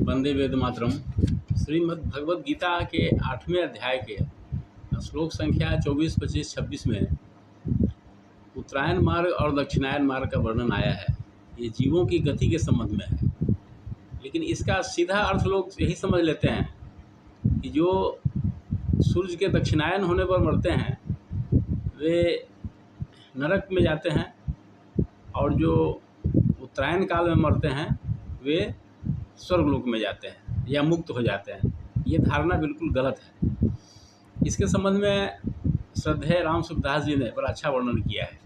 वंदे वेद मातरम। श्रीमद् भगवद गीता के 8वें अध्याय के श्लोक संख्या 24, 25, 26 में उत्तरायण मार्ग और दक्षिणायन मार्ग का वर्णन आया है। ये जीवों की गति के संबंध में है, लेकिन इसका सीधा अर्थ लोग यही समझ लेते हैं कि जो सूर्य के दक्षिणायन होने पर मरते हैं वे नरक में जाते हैं और जो उत्तरायण काल में मरते हैं वे स्वर्गलोक में जाते हैं या मुक्त हो जाते हैं। ये धारणा बिल्कुल गलत है। इसके संबंध में श्रद्धेय राम सुखदास जी ने बड़ा अच्छा वर्णन किया है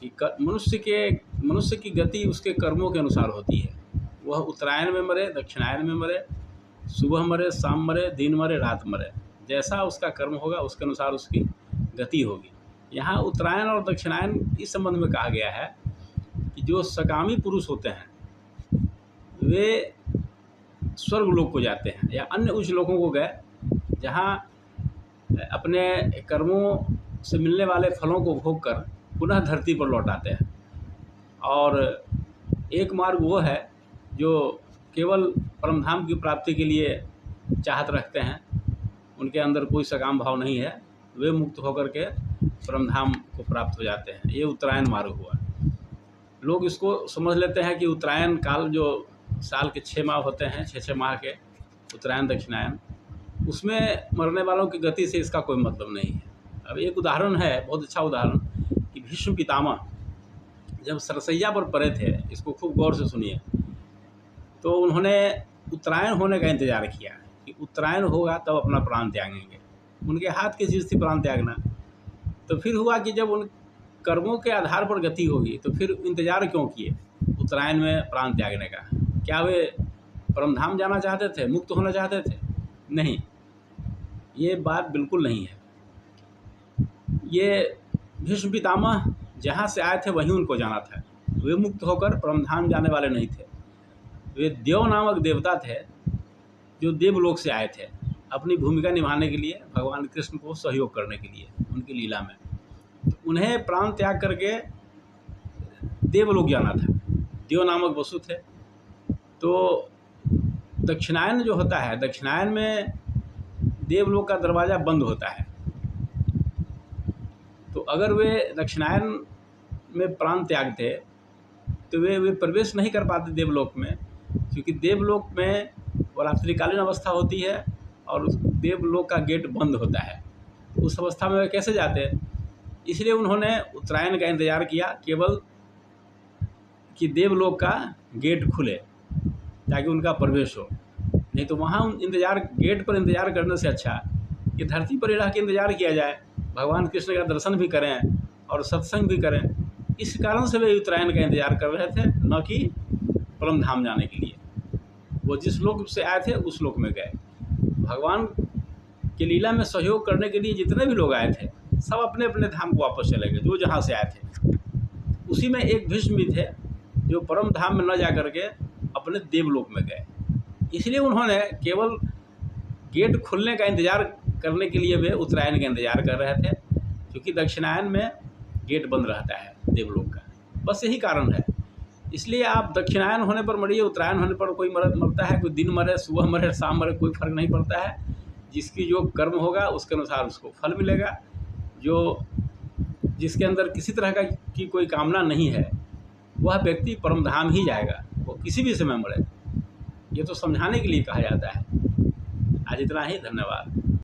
कि मनुष्य की गति उसके कर्मों के अनुसार होती है। वह उत्तरायण में मरे, दक्षिणायन में मरे, सुबह मरे, शाम मरे, दिन मरे, रात मरे, जैसा उसका कर्म होगा उसके अनुसार उसकी गति होगी। यहाँ उत्तरायण और दक्षिणायन इस संबंध में कहा गया है कि जो सकामी पुरुष होते हैं वे स्वर्ग लोक को जाते हैं या अन्य उच्च लोकों को गए, जहाँ अपने कर्मों से मिलने वाले फलों को भोग कर पुनः धरती पर लौट आते हैं। और एक मार्ग वो है जो केवल परमधाम की प्राप्ति के लिए चाहत रखते हैं, उनके अंदर कोई सकाम भाव नहीं है, वे मुक्त होकर के परमधाम को प्राप्त हो जाते हैं। ये उत्तरायण मार्ग हुआ। लोग इसको समझ लेते हैं कि उत्तरायण काल जो साल के 6 माह होते हैं, 6 माह के उत्तरायण दक्षिणायन, उसमें मरने वालों की गति से इसका कोई मतलब नहीं है। अब एक उदाहरण है, बहुत अच्छा उदाहरण, कि भीष्म पितामह जब सरसैया पर पड़े थे, इसको खूब गौर से सुनिए, तो उन्होंने उत्तरायण होने का इंतज़ार किया कि उत्तरायण होगा तब अपना प्राण त्यागेंगे। उनके हाथ की चीज़ थी प्राण त्यागना। तो फिर हुआ कि जब उन कर्मों के आधार पर गति होगी तो फिर इंतज़ार क्यों किए उत्तरायण में प्राण त्यागने का? क्या वे परमधाम जाना चाहते थे, मुक्त होना चाहते थे? नहीं, ये बात बिल्कुल नहीं है। ये भीष्म पितामह जहाँ से आए थे वहीं उनको जाना था। वे मुक्त होकर परमधाम जाने वाले नहीं थे। वे देव नामक देवता थे जो देवलोक से आए थे अपनी भूमिका निभाने के लिए, भगवान कृष्ण को सहयोग करने के लिए उनकी लीला में। तो उन्हें प्राण त्याग करके देवलोक जाना था। देव नामक वसु थे। तो दक्षिणायन जो होता है, दक्षिणायन में देवलोक का दरवाज़ा बंद होता है। तो अगर वे दक्षिणायन में प्राण त्यागते तो वे प्रवेश नहीं कर पाते देवलोक में, क्योंकि देवलोक में वो रात्रिकालीन अवस्था होती है और उस देवलोक का गेट बंद होता है। उस अवस्था में वे कैसे जाते? इसलिए उन्होंने उत्तरायण का इंतज़ार किया, केवल कि देवलोक का गेट खुले ताकि उनका प्रवेश हो। नहीं तो वहाँ गेट पर इंतज़ार करने से अच्छा कि धरती पर रह के इंतज़ार किया जाए, भगवान कृष्ण का दर्शन भी करें और सत्संग भी करें। इस कारण से वे उत्तरायण का इंतज़ार कर रहे थे, न कि परमधाम जाने के लिए। वो जिस लोक से आए थे उस लोक में गए। भगवान की लीला में सहयोग करने के लिए जितने भी लोग आए थे सब अपने अपने धाम को वापस चले गए, जो जहाँ से आए थे। उसी में एक भीष्म भी थे जो परम धाम में न जा करके अपने देवलोक में गए। इसलिए उन्होंने केवल गेट खुलने का इंतज़ार करने के लिए वे उत्तरायण का इंतज़ार कर रहे थे, क्योंकि दक्षिणायन में गेट बंद रहता है देवलोक का। बस यही कारण है। इसलिए आप दक्षिणायन होने पर मरिए, उत्तरायण होने पर कोई मरता है, कोई दिन मरे, सुबह मरे, शाम मरे, कोई फर्क नहीं पड़ता है। जिसकी जो कर्म होगा उसके अनुसार उसको फल मिलेगा। जिसके अंदर किसी तरह की कोई कामना नहीं है वह व्यक्ति परमधाम ही जाएगा, वो किसी भी समय मरे। ये तो समझाने के लिए कहा जाता है। आज इतना ही, धन्यवाद।